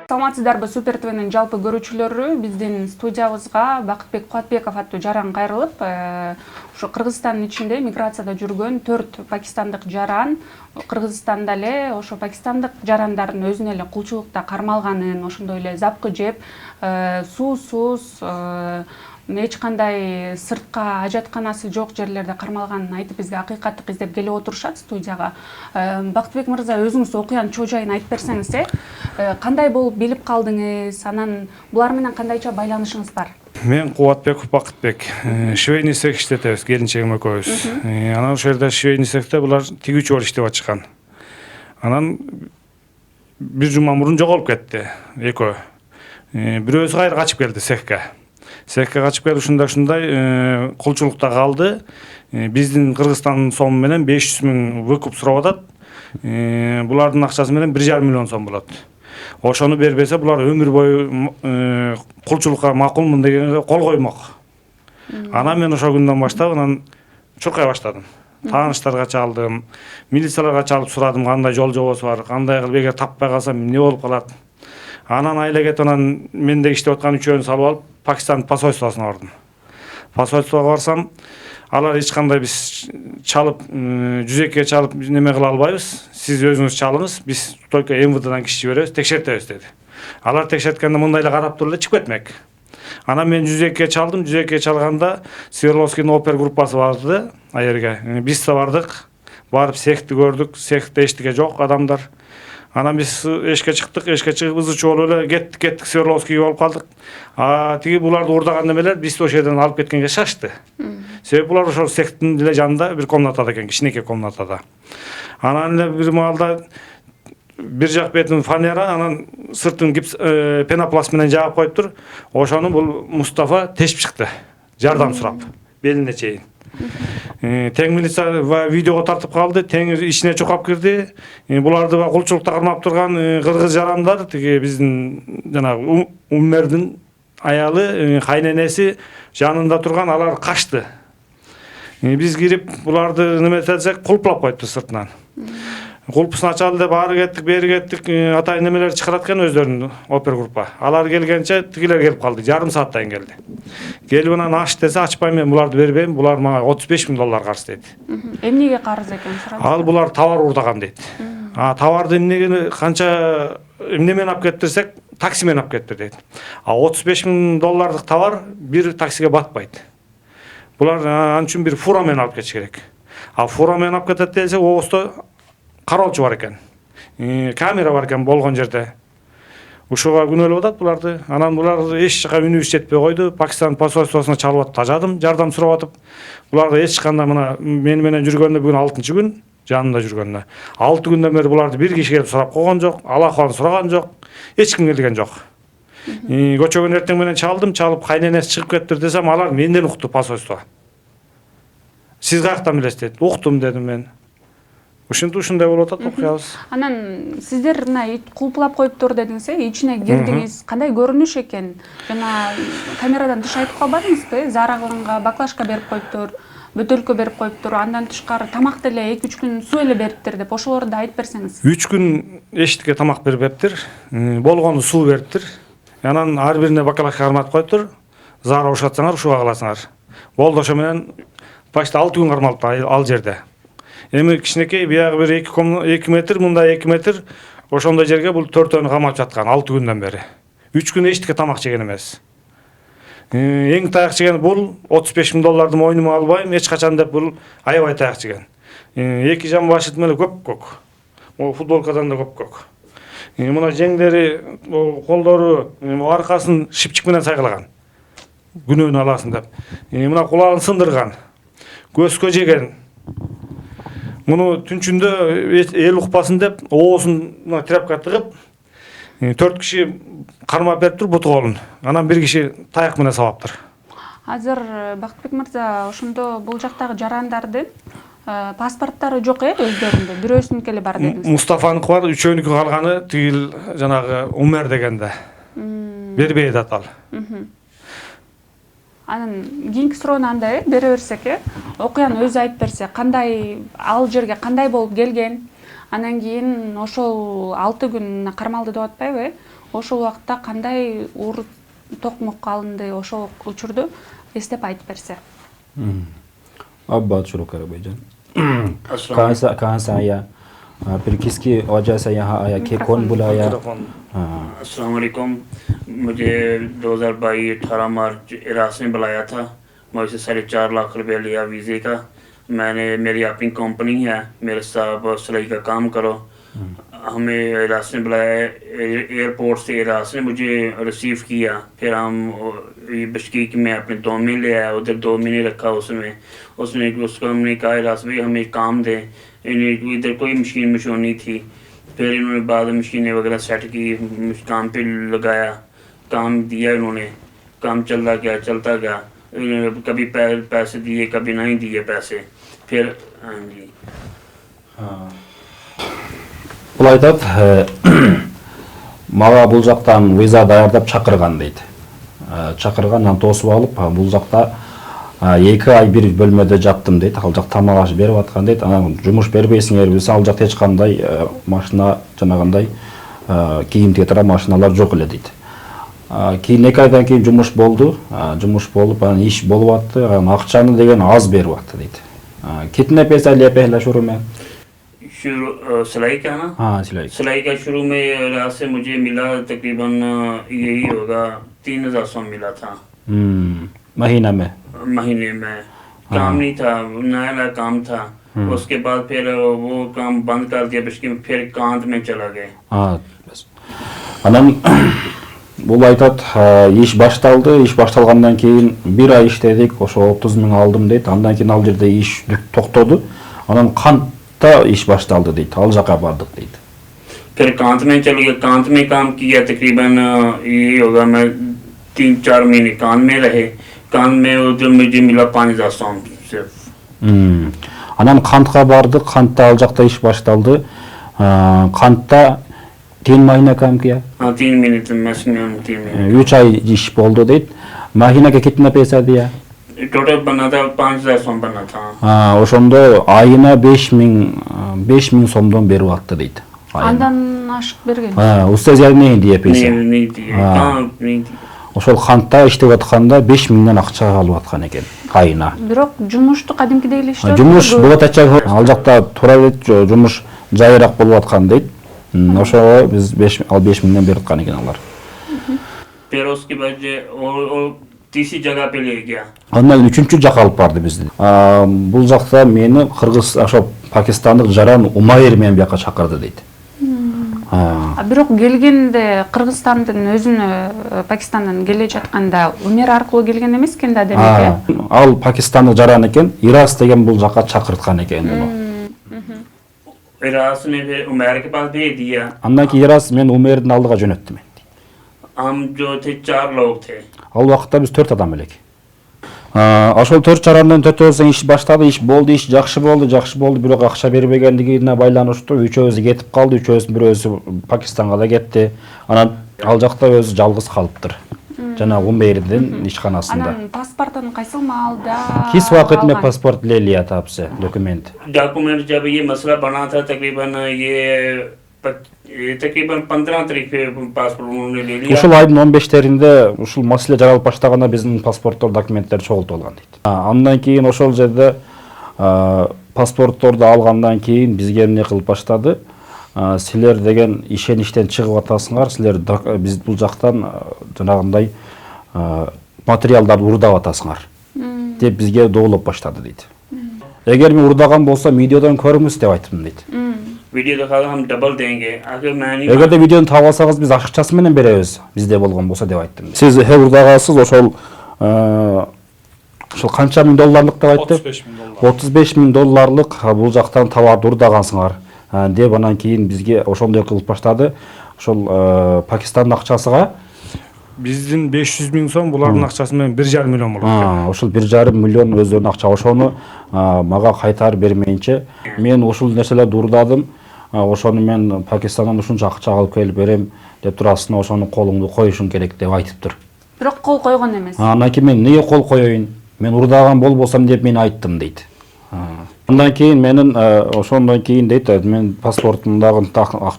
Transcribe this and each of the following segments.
Саламатсыздарбы, Супер ТВнын жалпы көрүүчүлөрү, биздин студиябызга Бакытбек Кубатбеков аттуу жаран кайрылып, ушу Кыргызстандын ичинде миграцияда жүргөн 4 пакистандык жаран Кыргызстанда эле ошо пакистандык жарандардын өзүнө эле кулчулукта кармалганын, ошондой эле запкы жеп, суусуз, эч кандай сыртка ажатканасы жок жерлерде кармалганын айтып, бизге акыйкаттык издеп келип отурушат студияга. Бакытбек мырза, өзүңүз окуянын чоо жайын айтып берсеңиз, кандай болуп билип калдыңыз, анан булар менен кандайча байланышыңыз бар? Мен Кубатбеков Бакытбек. Швейный цех иштетебиз, келинчегим экөөбүз. Анан ошол жерде швейный цехте булар тигүүчү болуп иштеп атышкан. Анан бир жума мурун жоголуп кетти экөө. Бирөөсү кайра качып келди цехке. Цехке качып келип ушундай кулчулукта калды. Биздин Кыргызстандын сому менен 500 000 выкуп сурап атат. Булардын акчасы менен 1,5 миллион сом болот. Ошону бербесе булар өмүр бою кулчулукка макулмун дегенге кол коймок. Анан мен ошол күндөн баштап анан чуркай баштадым. Тааныштарга чалдым, милицияларга чалып сурадым, кандай жол жобосу бар, кандай кылып эгер таппай калсам эмне болуп калат. Анан айла кетип анан мендеги иштеп аткан үчөөнү салып алып Пакистан посольствосуна бардым. Посольствого барсам, алар эч кандай биз чалып, жүзекке чалып неме кыла албайбыз. Сиз өзүңүз чалыңыз, биз только МВДдан киши жиберебиз, текшертебиз деди. Алар текшерткенде мындай эле карап туруп эле чыгып кетмек. Анан мен жүзекке чалдым, жүзекке чалганда Свердловскийдин опер группасы барды аерге. Биз да бардык, барып цехти көрдүк, цехте эчтеке жок адамдар. Анан биз эшикке чыктык, эшикке чыгып ызычуу болуп эле кеттик Свердловскийге болуп калдык. Тиги буларды урдаган немелер бизди ошол жерден алып кеткенге шашты. Себеби булар ошол цехтин эле жанында бир комнатада экен, кичинекей комнатада. Анан эле бир маалда бир жак бетин фанера, анан сыртын гипс пенопласт менен жаап коюптур. Ошону бул Мустафа тешип чыкты. Жардам сурап, белине чейин. Тең милиция видеого тартып калды, тең ичине чукап кирди. Буларды кулчулукта кармап турган кыргыз жарандар, тиги биздин жанагы Умердин аялы, кайненеси жанында турган, алар качты. Биз кирип буларды неметсек кулплап коюпту сыртынан. Кулпусын ачалы деп ары кеттик, бери кеттик, атайын немелер чыгарат экен өздөрүнүн опер группа. Алар келгенче тигилер келип калды, жарым сааттан келди. Келип анан ач десе ачпайм, мен буларды бербейм, булар мага $35 000 карыз дейт. Эмнеге карыз экен сурап? Ал булар товар урдаган дейт. Товарды эмнеге канча эмне менен алып кеттирсек, такси менен алып кеттир дейт. $35 000 товар бир таксиге батпайт. Булар анын үчүн бир фура менен алып кетиш керек. Фура менен алып кетет десе, обосто кароолчу бар экен. Камера бар экен болгон жерде. Ушуга күнөөлөп атат буларды. Анан булар эч жака үнүбүз жетпей койду. Пакистан посольствосуна чалып тажадым, жардам сурап атып. Буларга эч кандай мына мени менен жүргөндө бүгүн 6-күн, жанымда жүргөндө. 6 күндөн бери буларды бир киши келип сурап койгон жок, ала ахвалын сураган жок, эч ким келген жок. Көчөгөн эртең менен чалып кайненеси чыгып кеттир десем, алар менден укту посольство. Сиз каяктан билесиз дейт. Уктум дедим мен. Ушундай болуп атат окуябыз. Анан сиздер мына кулплап коюптур дедиңиз, ичине кирдиңиз, кандай көрүнүш экен? Жана камерадан тыш айтып калбадыңызбы? Заара кылганга баклажка берип коюптур, бөтөлкө берип коюптур, андан тышкары тамак деле 2-3 күн суу эле бериптир деп, ошолорду да айтып берсеңиз. 3 күн эчтеке тамак бербептир, болгону суу бериптир. Анан ар бирине баклажка карматып коюптур. Заара ушатсаңар, ушуга каласыңар. Болду, ошо менен почти 6 күн кармалып ал жерде. Эми кичинекей биягы бир 2 метр, мында 2 метр, ошондой жерге бул төртөөнү камап жаткан 6 күндөн бери. 3 күн эчтеке тамак жеген эмес. Эң таяк жеген бул $35 000 мойнума албайм, эч качан деп бул аябай таяк жеген. 2 жам башы менен көк-көк. Футболкадан да көк-көк. Мына жеңдери, колдору, аркасын шипчик менен сайкалаган. Күнөөнү аласың деп. Мына кулагын сындырган. Көзгө жеген. Муну түнчүндө эл укпасын деп, оосун тряпка тыгып, 4 киши кармап бериптир буту колун. Анан бир киши таяк менен сабаптыр. Азыр Бакытбек мырза, ошондо бул жактагы жарандардын паспорттары жок өздөрүндө, бирөөсүнүкү эле бар дедиңиз. Мустафаныкы бар, үчөөнүкү калганы тигил жанагы Умер дегенде. Бербей атат ал. Анан кийинки суроону андай бере берсек, окуяны өзү айтып берсе, кандай ал жерге кандай болуп келген, Анан кийин ошол 6 күн кармалды деп атпайбы? ошол убакта кандай уур токмокко алынды, ошол учурду эстеп айтып берсе. Аббат Шурукарабайджан. कहाँ से आया फिर किसकी वजह से यहाँ आया कि कौन बुलाया अस्सलाम वालेकुम मुझे 2022 18 मार्च इराक ने बुलाया था मुझसे 4.5 लाख रुपया लिया वीज़े का मैंने मेरी अपनी कंपनी है मेरे साथ सिलाई का काम करो हमें इराक ने बुलाया एयरपोर्ट से इराक ने मुझे रिसीव किया फिर हम बशकीक में अपने 2 महीने ले आया उधर 2 महीने रखा उसने उसको हमने कहा इराक भाई हमें काम दे इधर कोई मशीन नहीं थी फिर इन्होंने बाद मशीनें वगैरह सेट की काम पे लगाया काम दिया इन्होंने काम चलता गया कभी पैसे दिए कभी नहीं दिए पैसे फिर हाँ जी Бұл айтады, мага бұл жақтан виза даярдап чакырган дейді. Чакырганнан тосуп алып, бұл жақта 2 ай бир бөлмөдө жаттым дейді. Ал жак тамак аш берип аткан дейді. Анан жумуш бербейсиңер десе, ал жакта эч кандай машина жанагындай кийим тетира машиналар жок эле дейді. Кийин 2 айдан кийин жумуш болду. Жумуш болуп, анан иш болуп атты. Анан акчаны деген аз берип атты дейді. कितने पैसा ले पहला शुरू में सिलाई का ना हाँ सिलाई का शुरू में रात से मुझे मिला तकरीबन यही होगा 3,000 मिला था महीने में काम नहीं था नया काम था उसके बाद फिर वो काम बंद कर दिया फिर कांत में चला गए анан бул айтат иш башталды иш башталгандан кийин 1 ай иштедик ошо 30 миң алдым дейт андан кийин ал жерде иш токтоду анан кантта иш башталды дейт ал жака бардык дейт फिर कांत में चल गया कांत में काम किया तकरीबन ये होगा मैं 3-4 महीने कांत में रहे कांत में उधर मुझे मिला 5,000 सिर्फ анан кантка бардык кантта ал жакта иш башталды кантта 3 महीने काम किया 3 महीने तो मैक्सिमम 3 महीने 3 ай иш болду дейт महीने के कितना पैसा दिया टोटल बना था 5,000 बना था ошондо айына 5,000 сомдон берип атты дейт Андан ашык берген. Устазия не дие пейсе. Не дие. Ошол кантта иштеп атканда 5,000 акча алып аткан экен айына. Бирок жумушту кадимкидей эле иштеп. Жумуш болот ача ал жакта тура эле жумуш жайыраак болуп аткан дейт. Ошого биз 5,000 берип аткан экен алар. फिर उसके बाद और तीसरी जगह पे ले गया. Андан үчүнчү жакка алып барды бизди. Бул жакта мени кыргыз ошо пакистандык жаран Умайыр менен бияка чакырды дейт. Бирок келгенде Кыргызстандын өзүнө Пакистандан келе жатканда Умер аркылуу келген эмес экен да демек. Ал пакистандык жаран экен, Ирас деген бул жакка чакырткан экен муну. Ирас ने फिर उमर के पास भेज दिया. Андан кийин Ирас мен Умердин алдыга жөнөттүм. हम जो थे 4 लोग थे. Ал убакытта биз 4 адам элек. Ошол 4 жарандан 4-өөсү иш баштады, иш болду, иш жакшы болду, бирок акча бербегендигине байланыштуу үчөөбүз кетип калды, үчөөбүз бирөөсү Пакистанга да кетти. Анан ал жакта өзү жалгыз калыптыр. Жана Умердин ишканасында. Анан паспортун кайсыл маалда? Кис вакыт में पासपोर्ट ले लिया था आपसे डॉक्यूमेंट डॉक्यूमेंट जब ये मसला बना था तकरीबन ये तकरीबन 15 तारीख पे पासपोर्ट उन्होंने ले लिया. Ушул айдын 15-теринде ушул маселе жаралып баштаганда биздин паспорттор, документтер чогултулган дейт. Андан кийин ошол жерде паспортторду алгандан кийин бизге эмне кылып баштады? Силер деген ишеништен чыгып атасыңар, силер биз бул жактан жанагындай материалдарды урдап атасыңар деп бизге доолоп баштады дейт. Эгер мен урдаган болсом видеодон көрүңүз деп айттым дейт. वीडियो दिखागा हम डबल देंगे अगर मैं नहीं Эгерде видеону таап алсаңыз биз акчасы менен беребиз бизде болгон болсо деп айттым. Сиз урдагансыз ошол канча миң долларлык деп айтты? 35 миң долларлык бул жактан товарды урдагансыңар деп анан кийин бизге ошондой кылып баштады. Ошол Пакистандын акчасыга биздин 500 миң сом, булардын акчасы менен 1,5 миллион болот. Ошол 1,5 миллион өздөрүнүн акча, ошону мага кайтарып бермейинче мен ушул нерселерди урдадым. Ошону мен Пакистандан ушунча акча алып келип берем деп турасына ошону колуңду коюшуң керек деп айтыптыр. Бирок кол койгон эмес. Анан кийин мен эмнеге кол коеюн? Мен урдаган болбосом деп мен айттым дейт. Андан кийин менин ошондон кийин дейт, мен паспортумдагы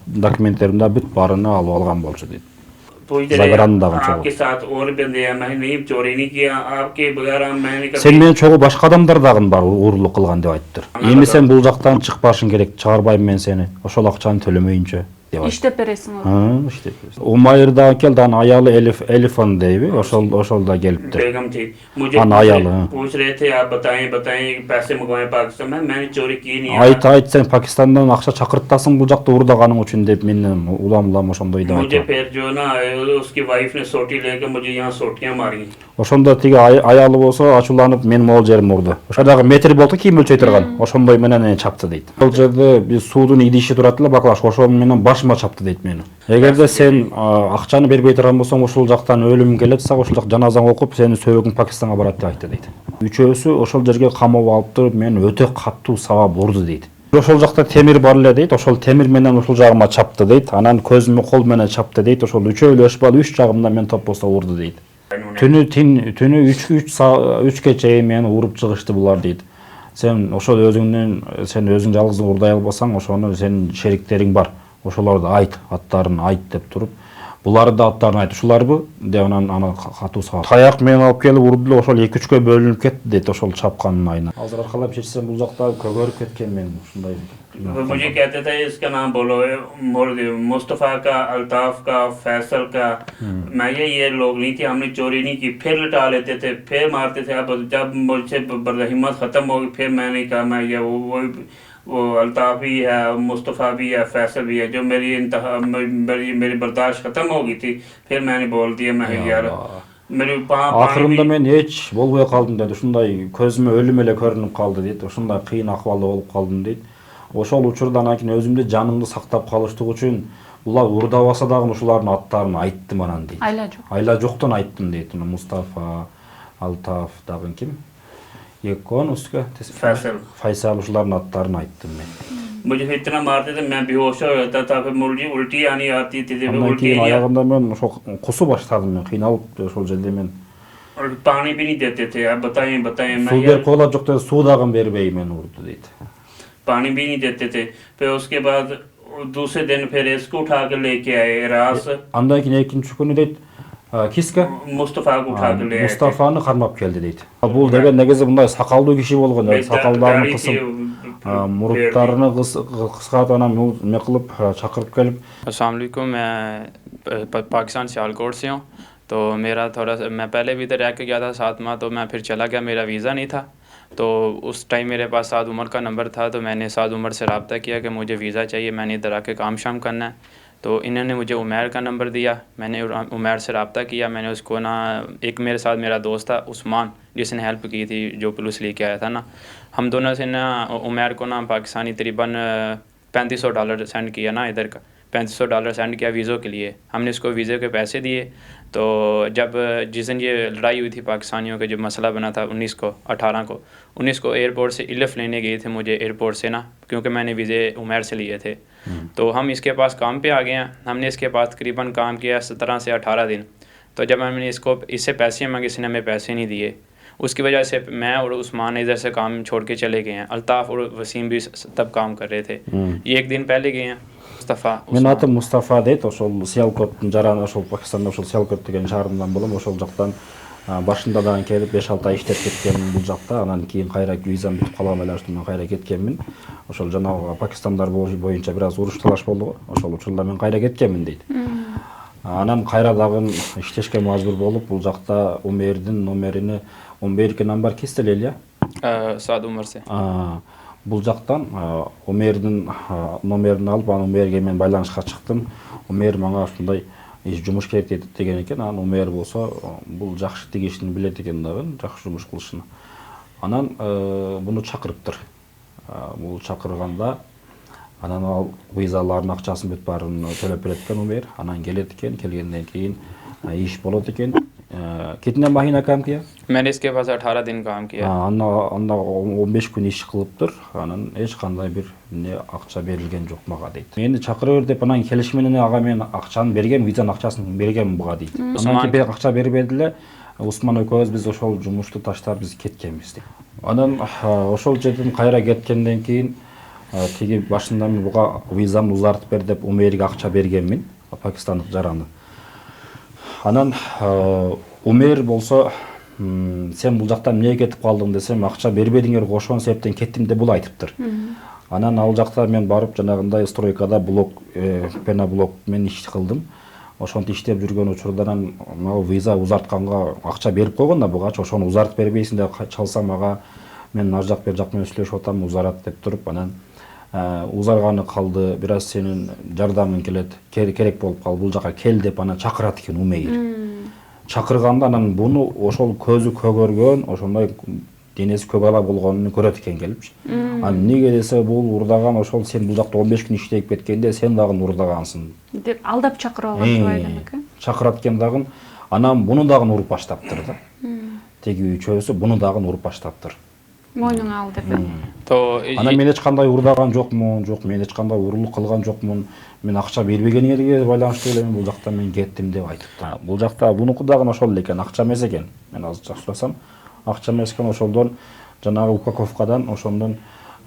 документтеримди бүт баарына алып алган болчу дейт. पूछते загранында रहे чогуу. आपके साथ और बंदे हैं मैंने नहीं चोरी नहीं किया आपके बगैर मैंने Сен कभी менен чогуу башка адамдар дагы бар уурулук кылган деп айттыр. Эми сен бул жактан чыкпашың керек, чыгарбайм мен сени. Ошол акчаны төлөмөйүнчө деп айттыр. иштеп бересиң го. İşte. Umayr'da keldi ana ayalı Elifan deybi. Oşol da geliptir. बेगम थी मुझे हाँ, आयाल, हाँ। पूछ रहे थे आप बताएं पैसे मंगवाए पाकिस्तान में मैंने चोरी की नहीं Ayt sen Pakistan'dan akça çakırttasın bu jakta urdaганың üçün деп менден улам ошондой деп मुझे айтты. फिर जो ना उसकी वाइफ ने सोटी लेकर मुझे यहाँ सोटियां मारी Ошондо тиги аялы болсо ачууланып мен могул жерим урду. Ошодагы метр болду кийим өлчөй турган. Ошондой менен чапты дейт. Ал жерде биз суудун идиши турат эле баклаш ошол менен башыма чапты дейт мени. Эгерде сен акчаны бербей турган болсоң ошол жактан өлүм келет, сага ошол жак жаназаң окуп сени сөөгүң Пакистанга барат деп айтты дейт. Үчөөсү ошол жерге камап алып туруп мен өтө каттуу сабап урду дейт. Ошол жакта темир бар эле дейт. Ошол темир менен ошол жагыма чапты дейт. Анан көзүмө кол менен чапты дейт. Ошол үчөө эле өшпалы үч жагымдан мен топпосо урду дейт. Түнү 3 чейин мени уруп чыгышты булар дейт. Сен ошол өзүң жалгыз урдай албасаң, ошону сенин шериктериң бар. Ошолорду айт, аттарын айт деп туруп, буларды да аттарын айт. Ушуларбы деп анан катуу сабап. Таяк менен алып келип урду эле ошол 2-3кө бөлүнүп кетти дейт ошол чапканын айына. Азыр аркалап чечсем бул жакта көгөрүп кеткен мен ушундай. मुझे कहते थे इसका नाम बोलो मुस्तफ़ा का अल्ताफ का फैसल का मैं ये लोग नहीं थे हमने चोरी नहीं की फिर लटा लेते थे फिर मारते थे अब जब मुझसे हिम्मत ख़त्म हो गई फिर मैंने कहा मैं ये वो अल्ताफ भी है मुस्तफ़ा भी है फैसल भी है जो मेरी इंतहा मेरी बर्दाश्त ख़त्म हो गई थी फिर मैंने बोल दिया मैं यार Акырында мен эч болбой калдым дейт. Ушундай көзүмө өлүм эле көрүнүп калды дейт. Ушундай кыйын акыбалда болуп калдым дейт. Ошол учурда анан кийин өзүмдү жанымды сактап калыштык үчүн булар урдабаса дагы ушулардын аттарын айттым анан дейт. Айла жоктон айттым дейт. Мустафа, Алтаф дагы ким? Екон устка Файсал ушулардын аттарын айттым мен. मुझे इतना मारते थे मैं बेहोश हो जाता था फिर उल्टी आनी आती थी उल्टी аягында мен ошол кусу баштадым мен кыйналып ошол жерде мен और पानी भी नहीं देते थे अब बताएं मैं суу берип коюлат жок деп суу дагы бербей мен урду дейт. पानी भी नहीं देते थे फिर उसके बाद दूसरे दिन फिर इसको उठा के लेके आए रास андан кийин экинчи күнү дейт Киска Мустафа кутагылы. Мустафаны кармап келди дейт. Бул деген негизи мындай сакалдуу киши болгон, сакалдарын кысып, муруттарыны кыскартып анан эме кылып чакырып келип. अस्सलाम वालेकुम, मैं पाकिस्तान सियालकोट से हूँ। तो मेरा थोड़ा मैं पहले भी इधर रह के गया था 7 माह, तो मैं फिर चला गया, मेरा वीज़ा नहीं था। तो उस टाइम मेरे पास साद उमर का नंबर था, तो मैंने साद उमर से रब्ता किया कि मुझे वीज़ा चाहिए, मैंने इधर आके काम शाम करना है। तो इन्होंने मुझे उमैर का नंबर दिया, मैंने उमैर से रब्ता किया। मैंने उसको ना, एक मेरे साथ मेरा दोस्त था उस्मान, जिसने हेल्प की थी, जो पुलिस लेके आया था ना, हम दोनों से ना उमैर को ना पाकिस्तानी तकरीबन $3500 सेंड किया ना, इधर का $3500 सेंड किया वीज़ों के लिए। हमने इसको वीज़े के पैसे दिए। तो जब जिस दिन ये लड़ाई हुई थी पाकिस्तानियों के, जो मसला बना था 19 को एयरपोर्ट से इलफ लेने गए थे मुझे एयरपोर्ट से ना, क्योंकि मैंने वीज़े उमैर से लिए थे। तो हम इसके पास काम पे आ गए हैं। हमने इसके पास तकरीबन काम किया 17 से 18 दिन। तो जब हमने इससे पैसे मांगे, इसने हमें पैसे नहीं दिए। उसकी वजह से मैं और उस्मान इधर से काम छोड़ के चले गए हैं। अल्ताफ़ और वसीम भी तब काम कर रहे थे। ये एक दिन पहले गए हैं। Мен атым Мустафа дейт, ошол Сиялкоттун жараны, ошол Пакистанда ошол Сиялкот деген шаарынан болом, ошол жактан башында дагы келип 5-6 ай иштеп кеткенмин бул жакта, анан кийин кайра визам бүтүп калган байланыштан кайра кеткенмин. Ошол жанагы Пакистандар боюнча бир аз уруш талаш болду го, ошол учурда мен кайра кеткенмин дейт. Анан кайра дагы иштешке мажбур болуп, бул жакта Умердин номерини 11 номер кестелел, я? Саад Умар се. Бул жактан Умердин номерин алып, анан Умерге мен байланышка чыктым. Умер мага ушундай жумуш керек деген экен. Анан Умер болсо бул жакшы тигишин билет экен дагы, жакшы жумуш кылышын. Анан буну чакырыптыр. Бул чакырганда анан ал визалардын акчасын бүт баарын төлөп берет экен Умер. Анан келет экен, келгенден кийин иш болот экен. कितने महीना काम किया? मैंने इसके पास 18 दिन काम किया। Анда 15 күн иш кылыптыр. Анан эч кандай бир акча берилген жок мага дейт. Мени чакырып деп анан келиш менен ага мен акчаны бергем, визанын акчасын бергем буга дейт. Анан кийин акча бербеди эле. Усман экөөбүз биз ошол жумушту таштап биз кеткенбиз дейт. Анан ошол жерден кайра кеткенден кийин тиги башында мен буга визамды узартып бер деп Умерге акча бергенмин, пакистандык жараны. Анан Умер болсо сен бул жактан эмнеге кетип калдың десем, акча бербедиңер го ошон себептен кеттим деп бул айтыптыр. Анан ал жакта мен барып жанагындай стройкада блок пеноблок мен иш кылдым. Ошонтип иштеп жүргөн учурдан могу виза узартканга акча берип койгон да бугачы ошону узартып бербейсиң деп чалсам ага мен ар жак бер жак менен сүйлөшүп атам, узарат деп туруп анан узарганы калды. Бир аз сенин жардамың келет, керек болуп калды, бул жака кел деп анан чакырат экен Умейр. Чакырганда анан буну ошол көзү көгөргөн, ошондой денеси көк ала болгонун көрөт экен келипчи. Анан эмнеге десе бул урдаган ошол сен бул жакта 15 күн иштеп кеткенде сен дагы урдагансың деп алдап чакырып алган жубай демек. Чакырат экен дагы. Анан буну дагы уруп баштаптыр да. Теги үчөөсү буну дагы уруп баштаптыр. Мойнуңа ал деп. तो Анан мен эч кандай урдаган жокмун, жок мен эч кандай урурлук кылган жокмун. Мен акча бербегениңерге байланыштуу эле бул жактан мен кеттим деп айтыптыр. Бул жакта бунуку дагы ошол эле экен, акча эмес экен. Мен азыр жакшырсам, акча эмес экен, ошолдон жанагы упаковкадан ошондон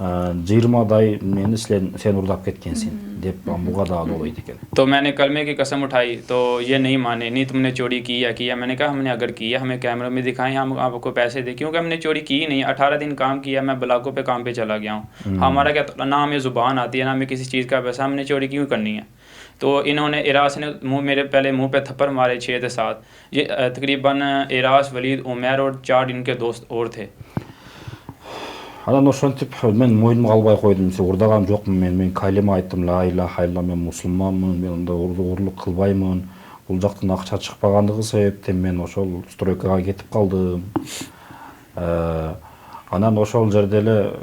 20дай мени сен урдап кеткенсиң деп буга дагы долойт экен. तो मैंने कलमे की कसम उठाई तो ये नहीं माने, नहीं तुमने चोरी की या किया। मैंने कहा हमने अगर किया हमें कैमरे में दिखाएं, हम आपको पैसे दें, क्योंकि हमने चोरी की नहीं। 18 दिन काम किया, मैं ब्लॉकों पे काम पे चला गया हूँ। हमारा क्या ना हमें ज़ुबान आती है ना हमें किसी चीज़ का पैसा, हमने चोरी क्यों करनी है। तो इन्होंने इरास ने मेरे पहले मुंह पे थप्पड़ मारे 6 से 7। ये तकरीबन इरास, वलीद, उमैर और 4 इनके दोस्त और थे। Анан ошентип мен мойнума албай койдум. Сен урдаган жокмун мен калема айттым, ла илаха илля, мен мусулманмын, мен анда урлук кылбаймын. Бул жактан акча чыкпагандыгы себептен мен ошол стройкага кетип калдым. Анан ошол жерде эле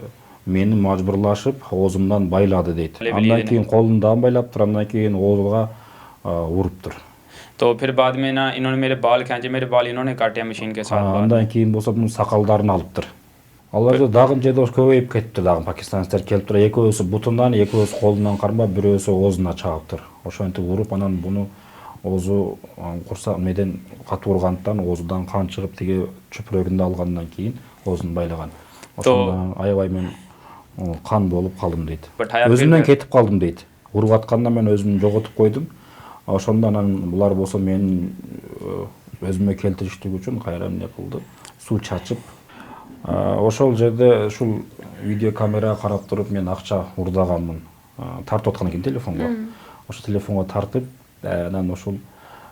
мени мажбурлашып оозумдан байлады дейт. Андан кийин колумдан байлаптыр, андан кийин оозуга уруптур. तो फिर बाद में ना इन्होंने मेरे बाल खींचे, मेरे बाल इन्होंने काटे मशीन के साथ। Андан кийин болсо мунун сакалдарын алыптыр. Аларды дагы жеде көбөйүп кетти, дагы пакистанецтер келип туруп, экөөсү бутундан, экөөсү колунан кармап, бирөөсү оозуна чагаптыр. Ошентип уруп, анан буну оозу курсак меден катуу ургандыктан оозудан кан чыгып, тиги чөпүрөгүндө алгандан кийин оозун байлаган. Ошондон аябай мен кан болуп калдым дейт. Өзүмдөн кетип калдым дейт. Уруп атканда мен өзүмдү жоготуп койдум. Ошондо анан булар болсо мен өзүмө келтириштик үчүн кайра эмне кылды? Суу чачып, ошол жерде ушул видео камерага карап туруп мен акча урдаганмын. Тартып аткан экен телефонго. Ошол телефонго тартып, анан ошол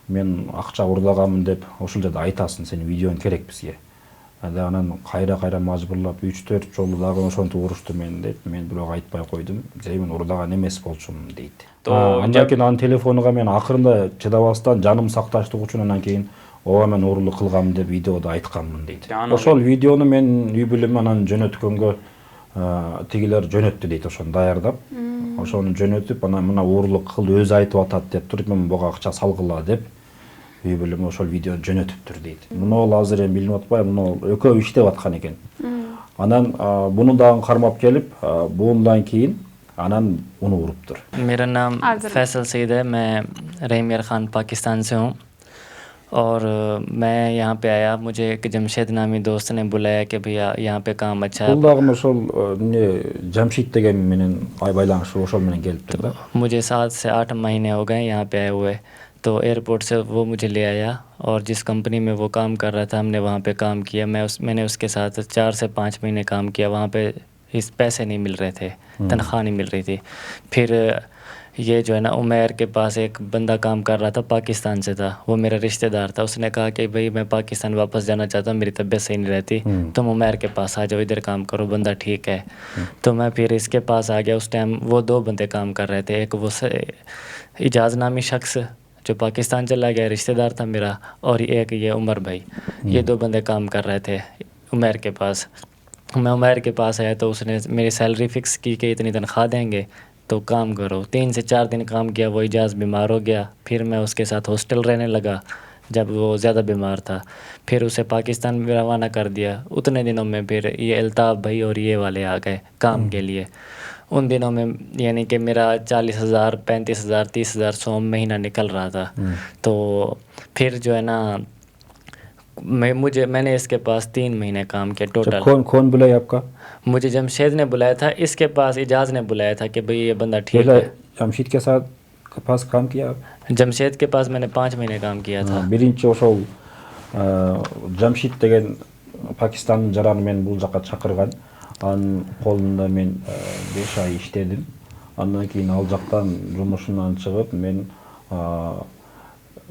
мен акча урдаганмын деп ошол жерде айтасың, сенин видеоң керек бизге. Анан кайра мажбурлап 3-4 жолу дагы ошентип урушту мен дейт. Мен бирок айтпай койдум. Мен урдаган эмес болчумун дейт. Андан кийин анын телефонуга мен акырында чыдабастан жаным сакташтык үчүн анан кийин ооба мен урурлук кылгам деп видеодо айтканмын дейт. Ошол видеону мен үй бүлөм анан жөнөткөнгө тигилер жөнөттү дейт, ошону даярдап. Ошону жөнөтүп, анан мына урурлук кыл өзү айтып атат деп туруп, мен буга акча салгыла деп үй бүлөм ошол видеону жөнөтүптүр дейт. Муну азыр эми билип атпайм, муну экөө иштеп аткан экен. Анан буну дагы кармап келип, буундан кийин анан уну уруптур. मेरा नाम फैसल सईद है, मैं रहीम खान पाकिस्तान से हूँ और मैं यहाँ पे आया। मुझे एक जमशेद नामी दोस्त ने बुलाया कि भैया यहाँ पे काम अच्छा है। Бул дагы ошол Жамшид деген менен байланышы ошол менен келиптир да. मुझे 7 से 8 महीने हो गए यहाँ पे आए हुए। तो एयरपोर्ट से वो मुझे ले आया और जिस कंपनी में वो काम कर रहा था हमने वहाँ पे काम किया। मैंने उसके साथ 4 से 5 महीने काम किया। वहाँ पे इस पैसे नहीं मिल रहे थे, तनख्वाह नहीं मिल रही थी। फिर ये जो है ना उमैर के पास एक बंदा काम कर रहा था, पाकिस्तान से था, वो मेरा रिश्तेदार था। उसने कहा कि भाई मैं पाकिस्तान वापस जाना चाहता हूँ, मेरी तबीयत सही नहीं रहती, तुम उमैर के पास आ जाओ, इधर काम करो, बंदा ठीक है। तो मैं फिर इसके पास आ गया। उस टाइम वो 2 बंदे काम कर रहे थे। एक वो इजाज़ नामी शख्स जो पाकिस्तान चला गया, रिश्तेदार था मेरा, और एक ये उमर भाई, ये 2 बंदे काम कर रहे थे उमैर के पास। मैं उमैर के पास आया तो उसने मेरी सैलरी फ़िक्स की कि इतनी तनख्वाह देंगे तो काम करो। 3 से 4 दिन काम किया, वो इजाज़ बीमार हो गया। फिर मैं उसके साथ हॉस्टल रहने लगा जब वो ज़्यादा बीमार था। फिर उसे पाकिस्तान में रवाना कर दिया। उतने दिनों में फिर ये अल्ताफ़ भाई और ये वाले आ गए काम के लिए। उन दिनों में यानी कि मेरा 40,000, 35,000, 30,000 100 महीना निकल रहा था। तो फिर जो है ना मैंने इसके पास 3 महीने काम किया टोटल। कौन बुलाया आपका? मुझे जमशेद ने बुलाया था, इसके पास इजाज़ ने बुलाया था कि भाई ये बंदा ठीक है। जमशेद के साथ पास काम किया? जमशेद के पास मैंने 5 महीने काम किया था। Birinchi ошол Жамшид деген Пакистандын жараны мен бул жакка чакырган. Анын колунда мен 5 ай иштедим. Андан кийин ал жактан жумушунан чыгып мен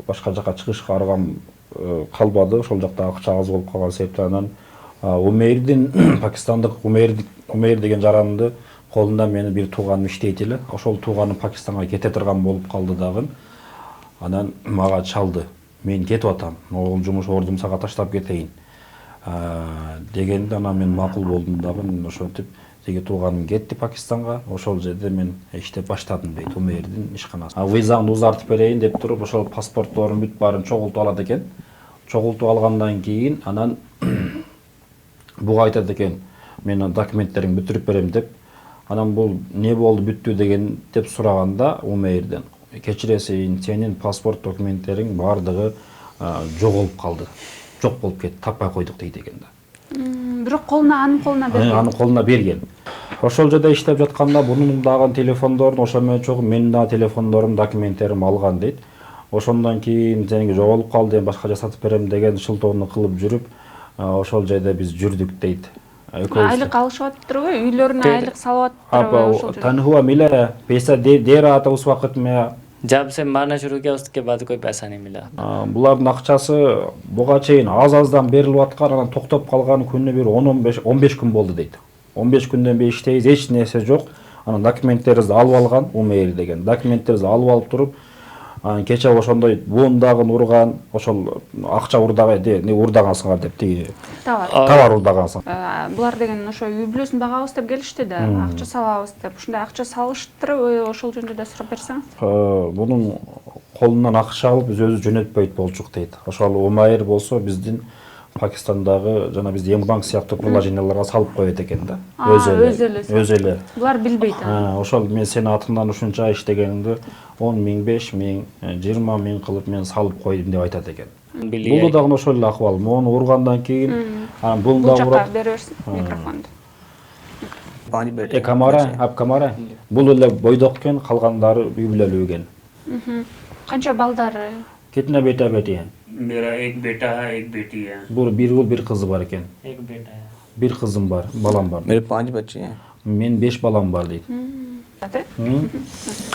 башка жакка чыгышка аргам калбады. Ошол жакта акча аз болуп калган себептен анан Умейрдин пакистандык Умейр деген жаранды колунда менин бир тууганым иштейт эле. Ошол тууганым Пакистанга кете турган болуп калды дагы. Анан мага чалды. Мен кетип атам. Ол жумуш ордумсага таштап кетейин. Дегенде анан мен макул болдум дагы. Ошентип теге тууганым кетти Пакистанга. Ошол жерде мен иштеп баштадым дейт Умейрдин ишканасында. Визаңды узартып берейин деп туруп ошол паспортторун бүт баарын чогултуп алат экен. Чогултуп алгандан кийин анан буга айтат экен. Мен документтериңди бүтүрүп берем деп. Анан бул не болду бүттү деген деп сураганда Умейрден кечиресиң, сенин паспорт документтериң бардыгы жоголуп калды. Жок болуп кетти, таппай койдук дейт экен да. Бирок анын колуна берген. Анын колуна берген. Ошол жерде иштеп жатканда бунун дагы телефондорун ошо менен чогуу менин дагы телефондорум, документтерим алган дейт. Ошондон кийин сеники жоголуп калды, башка жасатып берем деген шылтоону кылып жүрүп, ошол жерде биз жүрдүк дейт. Айлык алышып атыптырбы? Үйлөрүнө айлык салып атыптырбы ошол жерде? Танхуа मिला पैसा दे रहा था उस वक्त में. जब से मारना शुरू किया उसके बाद कोई पैसा नहीं मिला। Булардын акчасы буга чейин аз-аздан берилип аткан, анан токтоп калган күнү бир 10-15 күн болду дейт. 15 күндөн бери иштейбиз, эч нерсе жок. Анан документтерибизди алып алган, Умейр деген. Документтерибизди алып алып туруп, кече ошондой буундагын урган, ошол акча урдаган, не урдагансыңар деп тиги товар урдагансың. Булар деген ошо үй бүлөсүн багабыз деп келишти да, акча салабыз деп. Ушундай акча салыштырып, ошол жөнүндө да сурап берсең. Бунун колунан акча алып биз өзү жөнөтпөйт болчук дейт. Ошол Умайр болсо биздин Пакистандагы жана бизде Ембанк сыяктуу приложенияларга салып коет экен да. Өзү эле. Булар билбейт. Ошол мен сенин атыңдан ушунча иштегениңди 10 миң, 5 миң, 20 миң кылып мен салып койдум деп айтат экен. Бул дагы ошол эле акыбал. Мону ургандан кийин бул да урат. Берерсиң микрофонду. Камара. Бул эле бойдок экен, калгандары үй бүлөлүү экен. Канча балдары? Кетине бета-бети. मेरा एक बेटा है, एक बेटी है। Bir ul bir kızı var iken. एक बेटा है। Bir kızım var, balam var. मेरे 5 बच्चे हैं। Men 5 balam var deydi.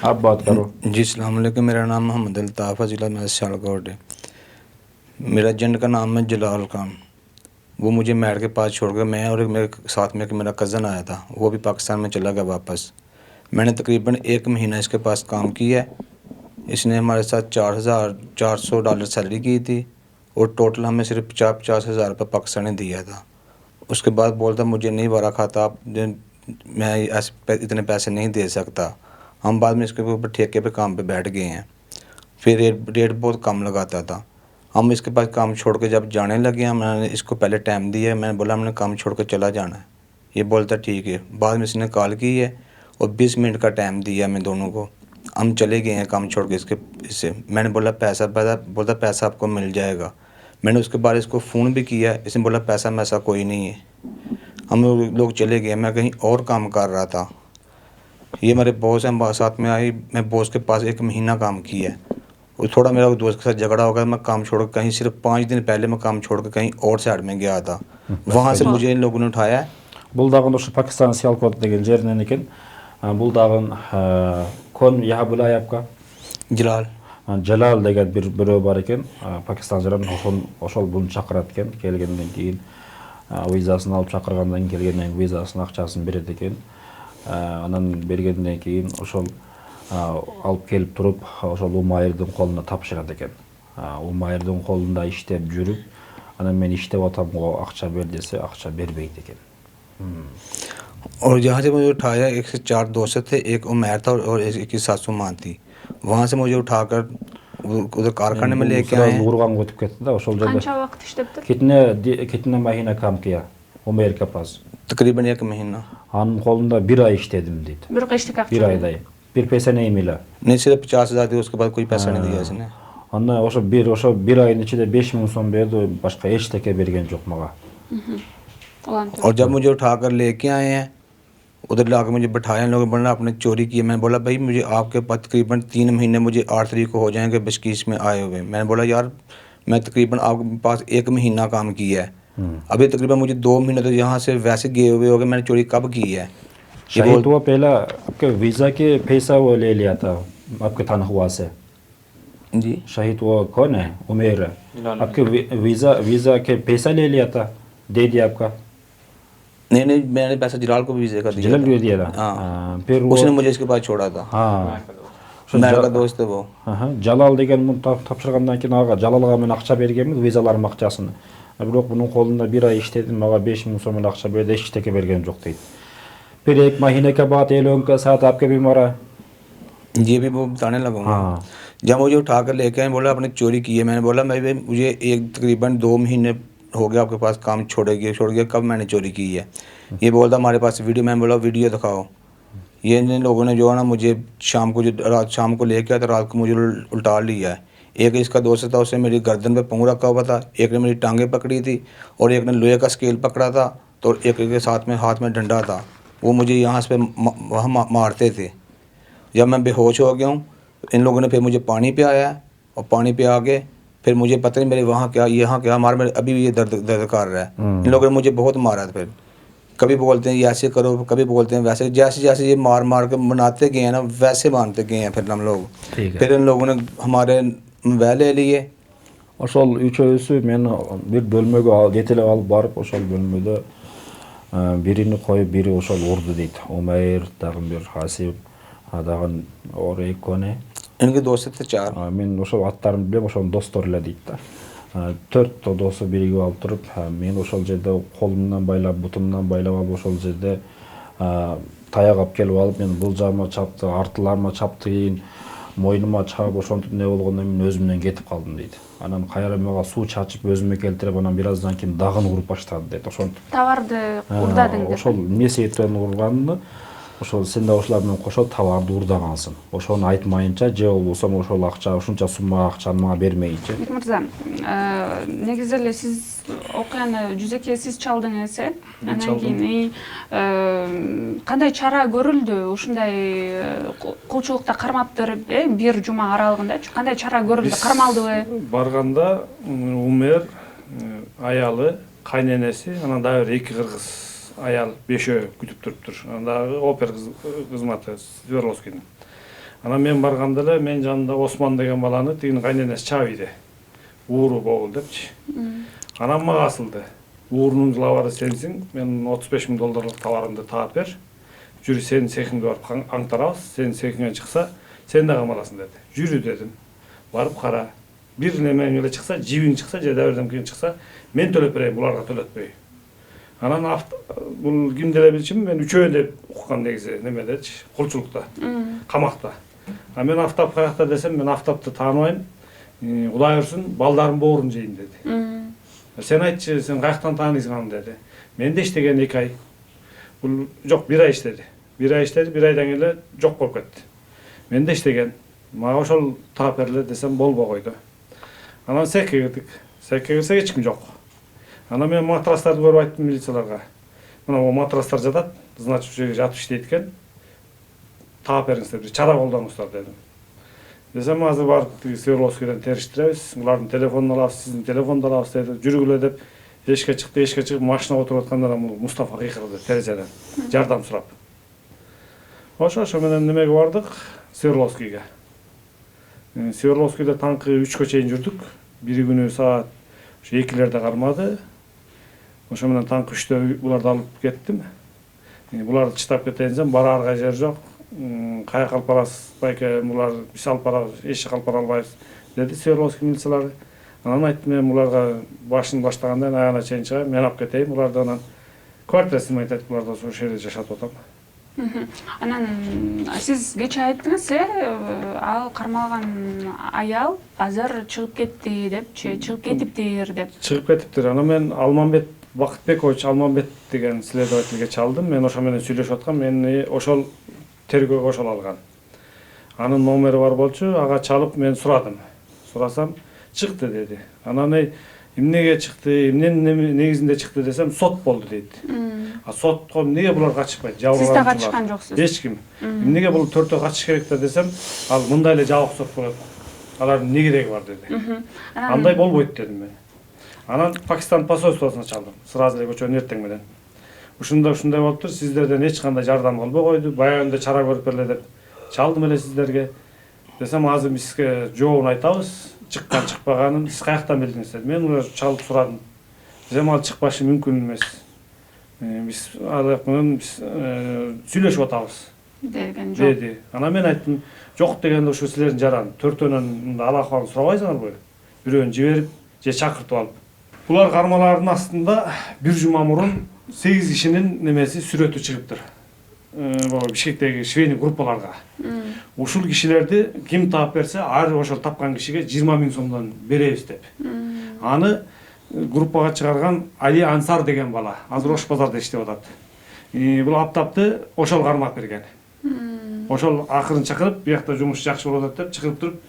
आप बात करो। जी अस्सलाम वालेकुम, मेरा नाम मोहम्मद अल्ताफ़ है, ज़िला मैं सियालकोट है। मेरा एजेंट का नाम है जलाल खान। वो मुझे मैड के पास छोड़ कर, मैं और मेरे साथ में मेरा कज़न आया था, वो भी पाकिस्तान में चला गया वापस। मैंने तकरीबन 1 महीना इसके पास काम किया है। इसने हमारे साथ $4,400 सैलरी की थी और टोटल हमें सिर्फ 50 हज़ार रुपये पाकिस्तानी दिया था। उसके बाद बोलता मुझे नहीं बारा खाता, आप मैं ऐसे इतने पैसे नहीं दे सकता। हम बाद में इसके ऊपर ठेके पे काम पे बैठ गए हैं। फिर रेट बहुत कम लगाता था। हम इसके पास काम छोड़ के जब जाने लगे हैं, मैंने इसको पहले टाइम दिया, मैंने बोला मैंने काम छोड़ कर चला जाना है। ये बोलता ठीक है। बाद में इसने कॉल की है और 20 मिनट का टाइम दिया मैं दोनों को। हम चले गए हैं काम छोड़ के इससे। मैंने बोला बोलता पैसा आपको मिल जाएगा। मैंने उसके बाद इसको फ़ोन भी किया, इसने बोला पैसा मैसा कोई नहीं है। हम लोग चले गए, मैं कहीं और काम कर रहा था। ये मेरे बॉस हैं, साथ में आई, मैं बॉस के पास 1 महीना काम किया। और थोड़ा मेरा दोस्त के साथ झगड़ा हो गया, मैं काम छोड़ कर कहीं, सिर्फ 5 दिन पहले मैं काम छोड़ कर कहीं और साइड में गया था। वहाँ से मुझे इन लोगों ने उठाया। Бул дагы ошо Пакистан Сиалкот деген жеринен экен. Бул дагы кон Яхабулаевка. Жалал деген бир бирөө бар экен. Пакистан жаран ошол буну чакырат экен. Келгенден кийин визасын алып чакыргандан кийин келгенден визасын акчасын берет экен. Анан бергенден кийин ошол алып келип туруп ошол Умайрдын колуна тапшырат экен. Умайрдын колунда иштеп жүрүп, анан мен иштеп атам, акча бер десе акча бербейт экен. और जहाँ से मुझे उठाया, 1 से 4 दोस्त थे, एक उमैर था और एक की सासू माँ थी। वहाँ से मुझे उठाकर उधर कारखाने में लेके आए। Урганга өтүп кетти да, ошол жерде. Канча вакыт иштептир? Кетине махина काम किया Умейр के पास. तकरीबन 1 महीना। Анын колунда 1 ай иштедим дейт. Бирок эчтек акча. 1 айдай. Bir पैसा नहीं मिला. नहीं, सिर्फ 50 हज़ार दिए, उसके बाद कोई पैसा नहीं दिया इसने। Анда ошо 1 айдын ичинде 5 миң сом берди, башка эчтеке берген жок мага. और जब मुझे उठाकर लेके आए हैं, उधर लाकर मुझे बैठाया, इन लोगों ने बोला आपने चोरी की है। मैंने बोला भाई मुझे आपके पास तकरीबन 3 महीने, मुझे 8 तारीख को हो जाएंगे बशकीश में आए हुए। मैंने बोला यार मैं तकरीबन आपके पास 1 महीना काम किया है, अभी तकरीबन मुझे 2 महीने तो यहाँ से वैसे गए हुए हो गए, मैंने चोरी कब की है। शहीद हुआ पहला आपके वीज़ा के पैसा वो ले लिया था आपके तनख्वाह से। जी शहीद वो कौन है? उमेर आपके वीज़ा के पैसा ले लिया था, दे दिया आपका? नहीं, मैंने पैसा जलाल को वीज़े का दिया जलाल था। को दिया था। हाँ, फिर उसने मुझे इसके बाद छोड़ा था। हाँ मेरा दोस्त है वो। Жалал деген мұны тапшырғаннан кейін аға Жалалға мен ақша бергенмін, визаларым ақшасын. Бірақ бұның қолында 1 ай іштедім, маған 5000 сом ақша берді, ештеңе берген жоқ дейді. फिर 1 महीने के बाद ये लोगों के साथ आपके भी मरा। ये भी वो बताने लगा। हाँ। जब मुझे उठा कर लेके आए, बोला आपने चोरी की है। मैंने बोला भाई मुझे तकरीबन 2 महीने हो गया आपके पास काम छोड़ गया, कब मैंने चोरी की है। ये बोलता हमारे पास वीडियो। मैंने बोला वीडियो दिखाओ। ये इन लोगों ने जो है ना मुझे शाम को लेके आया तो रात को मुझे उल्टा लिया है। एक इसका दोस्त था, उसने मेरी गर्दन पे पंगू रखा हुआ था, एक ने मेरी टांगे पकड़ी थी और एक ने लोहे का स्केल पकड़ा था, तो एक के साथ में हाथ में डंडा था। वो मुझे यहाँ से वहाँ मारते थे। जब मैं बेहोश हो गया हूँ, इन लोगों ने फिर मुझे पानी पे आया और पानी पे आके फिर मुझे पता नहीं मेरे वहाँ क्या यहाँ क्या मार, मेरे अभी भी ये दर्द कर रहा है। इन लोगों ने मुझे बहुत मारा था। फिर कभी बोलते हैं ये ऐसे करो, कभी बोलते हैं वैसे, जैसे जैसे ये मार मार के मनाते गए हैं ना वैसे मानते गए हैं। फिर हम लोग फिर इन लोगों ने हमारे वह ले लिए। Ошол үчөөсү мен бир бөлмөгө жетелеп алып барып, ошол бөлмөдө бирини коюп, бири ошол урду дейт. Умайр, дагы бир Хасиб, дагы ore экөне. इनके दोस्त थे 4। Мен ошол аттарын билем, ошол достор эле дейт да. 4 досу биригип алып туруп, мен ошол жерде колумдан байлап, бутумдан байлап алып, ошол жерде таяк алып келип алып, мен бул жагыма чапты, артыларыма чапты, кийин мойнума чаап, ошентип не болгондон мен өзүмдөн кетип калдым дейт. Анан кайра мага суу чачып өзүмө келтирип, анан бир аздан кийин дагын уруп баштады дейт. Ошентип Товарды урдадың деп. ошол эмне себептен урганын, ошол сен да ошолар менен кошо товарды урдагансың. Ошону айтмайынча, же болбосо ошол акча, ушунча сумма акчаны мага бермейинче. Мырза, негизи эле сиз окуяны жүзөкө сиз чалдыңыз, анан кийин кандай чара көрүлдү? Ушундай кулчулукта кармаптыр, бир жума аралыгындачы кандай чара көрүлдү? Кармалдыбы? Барганда Умер, аялы, кайненеси, анан дагы бир 2 кыргыз аял 5 күтүп туруптур. Анан дагы опер кызматы Свердловскийдин. Анан мен барганда эле мен жанында Осман деген баланы тигин кайненеси чаап иди. Ууру болгул депчи. Анан мага асылды. Уурунун жылабары сенсиң, мен $35,000 товарымды таап бер. Жүрү сенин цехиңге барып аңтарабыз, сенин цехиңен чыкса, сен да камаласың деди. Жүрү дедим. Барып кара. Бир неме эле чыкса, жибиң чыкса, же да бирден кийин чыкса, мен төлөп берейин, буларга төлөтпөй. Анан бул ким деле билчүм, мен үчөө деп уккан негизи немедечи, кулчулукта, камакта. А мен Афтап каякта десем, мен Афтапты тааныбайм. Кудай урсун, балдарым боорун жейин деди. Сен айтчы, сен каяктан тааныйсың аны деди. Мен де иштеген 2 ай. Бул жок, 1 ай иштеди. 1 ай иштеди, 1 айдан эле жок болуп кетти. Мен де иштеген. Мага ошол таап берле десем болбой койду. Анан секке кирдик. Секке кирсек эч ким жок. Анан мен матрастарды көрүп айттым милицияларга. Мына бул матрастар жатат, значит, ушул жерге жатып иштейт экен. Таап бериңиздер, бир чара колдонуңуздар дедим. Десем азыр барып Свердловскийден териштиребиз, булардын телефонун алабыз, сиздин телефонду алабыз деди. Жүргүлө деп эшикке чыгып машинага отуруп атканда Мустафа кыйкырды терезеден, жардам сурап. Ошо менен немеге бардык, Свердловскийге. Свердловскийде таңкы 3-кө чейин жүрдүк. Бир күнү саат 2-лерде кармады. Ошо менен таңкы 3-тө буларды алып кеттим. Буларды чытап кетейинсем, бараарга жер жок. Каяк алып барасыз, байке, булар биз алып барабыз, эч жака алып бара албайбыз деди Свердловский милициялары. Анан айттым, мен буларга башын баштаганда аягына чейин чыгайм, мен алып кетейин, буларды анан квартирасын айтат, буларда ошол жерде жашап атам. Анан сиз кече айттыңыз, ал кармалган аял азыр чыгып кетти депчи, чыгып кетиптир деп. Чыгып кетиптир. Анан мен Алмамбет Бакытбекович Алмамбет деген следовательге чалдым. Мен ошо менен сүйлөшүп аткам, мени ошол тергөөгө ошол алган. Анын номери бар болчу, ага чалып мен сурадым. Сурасам, чыкты деди. Анан эмнеге чыкты, эмненин негизинде чыкты десем, сот болду дейт. Сотко эмнеге булар качышпайт? Сиз да катышкан жоксуз. Эч ким. Эмнеге бул төртөө катыш керек да десем, ал мындай эле жабык сот болот. Алардын эмне кереги бар деди. Андай болбойт дедим мен. Анан Пакистан посольствосуна чалдым. Сразу эле көчөнүн эртең менен. Ушундай болуптур, сиздерден эч кандай жардам болбой койду. Баягында чара көрүп берле деп чалдым эле сиздерге. Десем, азыр бизге жообун айтабыз. Чыккан чыкпаганын сиз каяктан билдиңиз деп. Мен уже чалып сурадым. Десем, ал чыкпашы мүмкүн эмес. Биз алак менен сүйлөшүп атабыз деген жок. Деди. Анан мен айттым, жок дегенде ушу силердин жаран төртөөнөн ала акыбарын сурабайсыңарбы? Бирөөнү жиберип, же чакыртып алып. Булар кармалардын астында бир жума мурун 8 кишинин немеси сүрөтү чыгыптыр. Бишкектеги швейный группаларга. Ушул кишилерди ким таап берсе, ар ошол тапкан кишиге 20 000 сомдон беребиз деп. Аны группага чыгарган Али Ансар деген бала, азыр Ош базарда иштеп атат. Бул аптапты ошол кармап берген. Ошол акырын чакырып, биякта жумуш жакшы болуп атат деп чыгып туруп,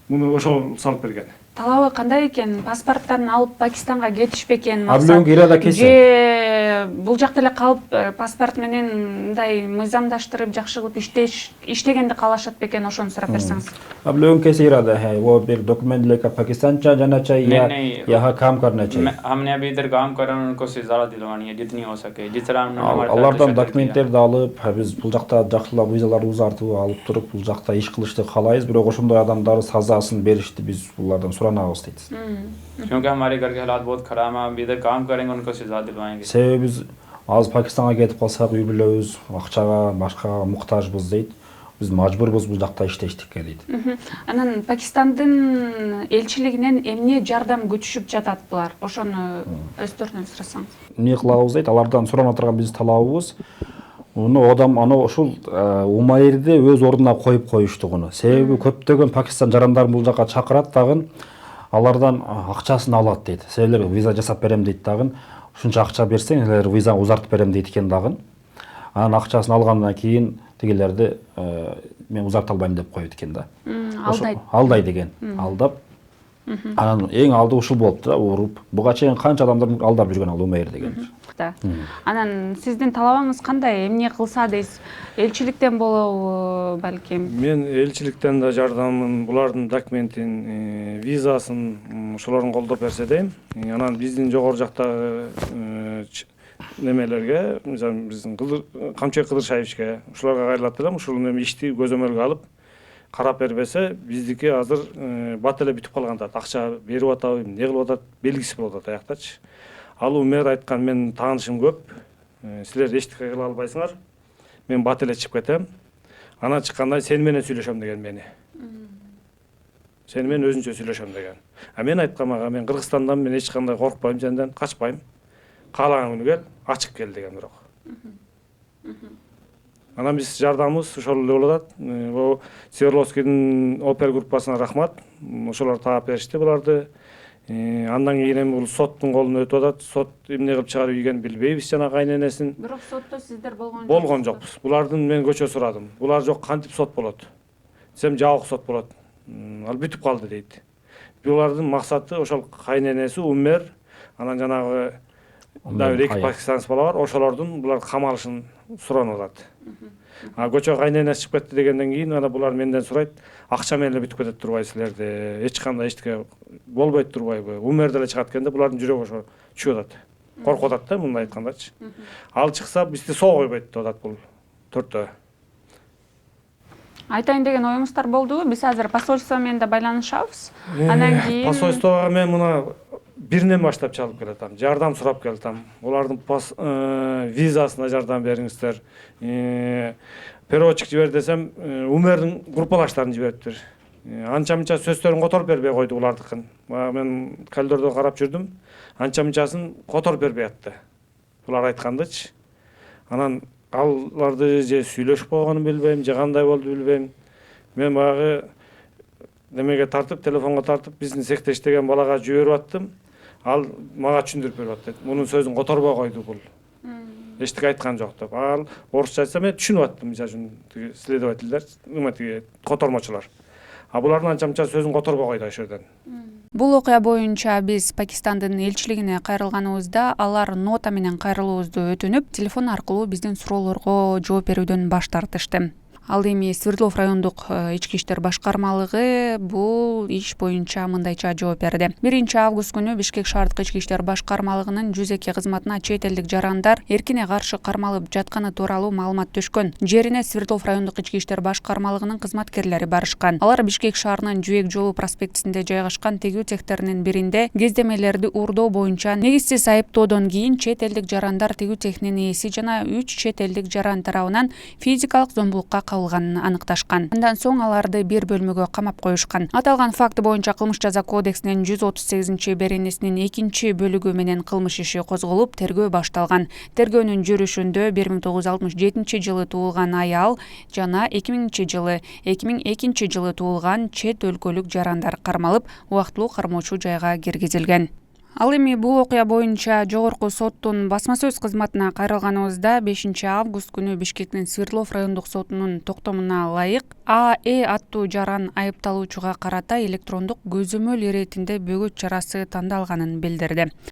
муну ошол салып берген. Талабы кандай экен? Паспорттарын алып Пакистанга кетишпекен Аблон кирада кесе. Же бул жакта эле калып паспорт менен мындай мыйзамдаштырып жакшы кылып иштегенди каалашат бекен, ошону сурап берсеңиз. Аблон कैसे इरादा है वो फिर डॉक्यूमेंट लेकर पाकिस्तान चला जाना चाहिए या यहाँ काम करना चाहिए? हमने अभी इधर काम कर रहे हैं, उनको सजा दिलवानी है जितनी हो सके, जिस तरह हमने हमारे алардан документтерди алып, биз бул жакта жакшылап визаларды узартып алып туруп, бул жакта иш кылышты каалайбыз, бирок ошондой адамдарды сазасын беришти биз булардан суранабыз дейт. क्योंकि हमारे घर के हालात बहुत खराब हैं, हम इधर काम करेंगे उनको सजा दिलवाएंगे. Себеби биз азыр Пакистанга кетип калсак үй бүлөбүз, акчага, башкага муктажбыз дейт. Биз мажбурбуз бул жакта иштештикке дейт. Анан Пакистандын элчилигинен эмне жардам күтүшүп жатат булар? Ошону өздөрүнөн сурасаңыз. Эмне кылабыз дейт, алардан суранып турган биздин талабыбыз ушул Умайырды өз ордуна коюп коюштугуну. Себеби көптөгөн Пакистан жарандарын бул жака чакырат дагы, алардан акчасын алат дейт. Силер виза жасап берем дейт дагы. Ушунча акча берсең, силер виза узартып берем дейт экен дагы. Анан акчасын алгандан кийин тигилерди мен узарта албайм деп коет экен да. Алдайт деген. Алдап. Анан эң алды ушул болупту да, уруп. Буга чейин канча адамдар алдап жүргөн ал Умайыр деген. Анан сиздин талабыңыз кандай? Эмне кылса дейсиз? Элчиликтен болобу балким? Мен элчиликтен да жардамын, булардын документин, визасын ошолорун колдоп берсе дейм. Анан биздин жогору жактагы немелерге, мисалы биздин Камчыбек Кыдыршаевичке, ушуларга кайрылат элем, ушул ишти көзөмөлгө алып карап бербесе, биздики азыр бат эле бүтүп калган да, акча берип атабы, эмне кылып атат, белгисиз болуп атат аяктачы. Ал мэр айткан, мен таанышым көп, силер эчтеке кыла албайсыңар, мен бат эле чыгып кетем, анан чыкканда сени менен сүйлөшөм деген мени. Сени менен өзүнчө сүйлөшөм деген. Мен айткам, ага мен Кыргызстандан мен эч кандай коркпойм сенден, качпайм. Каалаган күнү кел, ачык кел деген бирок. Анан биз жардамыбыз ошол эле болуп атат. Свердловскийдин опер группасына рахмат. Ошолор таап беришти буларды. Андан кийин эми бул соттун колуна өтүп атат. Сот эмне кылып чыгарып ийген билбейбиз жана кайненесин. Бирок сотто сиздер болгон жокпуз. Булардын мен көчө сурадым. Булар жок, кантип сот болот? Десем, жабык сот болот. Ал бүтүп калды дейт. Булардын максаты ошол кайненеси Умер, анан жанагы эки пакистанец бала бар, ошолордун булар камалышын суранып атат. Көчө кайненеси чыгып кетти дегенден кийин ана булар менден сурайт, акча менен эле бүтүп кетет турбайсызлерди, эч кандай эчтеке болбойт турбайбы? Умер деле чыгат экенде, булардын жүрөгү ошо чүгүп атат. Коркуп атат да, мындай айткандачы. Ал чыкса бизди соо койбойт деп атат бул төртөө. Айтайын деген оюңуздар болдубу? Биз азыр посольство менен да байланышабыз. Анан кийин посольствого мен мына биринен баштап чалып келатам. Жардам сурап келатам. Булардын визасына жардам бериңиздер. Переводчик жибер десем, Умердин группалаштарын жибериптир. Анча-мынча сөздөрүн которуп бербей койду булардыкын. Мен калдордо карап жүрдүм. Анча-мынчасын которуп бербей атты. Булар айткандычы. Анан аларды же сүйлөшүп койгонун билбейм, же кандай болду билбейм. Мен багы немеге тартып, телефонго тартып, биздин сектеш деген балага жиберип аттым. Ал мага түшүндүрүп берип атты. Мунун сөзүн которбой койду бул. Эчтеке айткан жок деп. Ал орусча айтса мен түшүнүп аттым, мисалы үчүн следовательдер, тиги котормочулар. А булардын анча мынча сөзүн которбой койду ошол жерден. Бул окуя боюнча биз Пакистандын элчилигине кайрылганыбызда алар нота менен кайрылуубузду өтүнүп, телефон аркылуу биздин суроолорго жооп берүүдөн баш тартышты. Ал эми Свердлов райондук ички иштер башкармалыгы бул иш боюнча мындайча жооп берди. 1-август күнү Бишкек шаардык ички иштер башкармалыгынын 102 кызматына чет элдик жарандар эркине каршы кармалып жатканы тууралуу маалымат түшкөн. Жерине Свердлов райондук ички иштер башкармалыгынын кызматкерлери барышкан. Алар Бишкек шаарынын Жүүек жолу проспектисинде жайгашкан тегүү цехтеринин биринде кездемелерди уурдоо боюнча негизсиз айыптоодон кийин чет элдик жарандар тегүү цехинин ээси жана 3 чет элдик жаран тарабынан физикалык зомбулукка кабылганын аныкташкан. Андан соң аларды бир бөлмөгө камап коюшкан. Аталган факт боюнча кылмыш жаза кодексинин 138-беренесинин 2-бөлүгү менен кылмыш иши козголуп, тергөө башталган. Тергөөнүн жүрүшүндө 1967 туулган аял жана 2002 туулган чет өлкөлүк жарандар кармалып, убактылуу кармоочу жайга киргизилген. Ал эми бул окуя боюнча жогорку соттун басма сөз кызматына кайрылганыбызда 5-август күнү Бишкектин Свердлов райондук сотунун токтомуна ылайык АЭ аттуу жаран айыпталуучуга карата электрондук көзөмөл иретинде бөгөт чарасы тандалганын билдирди.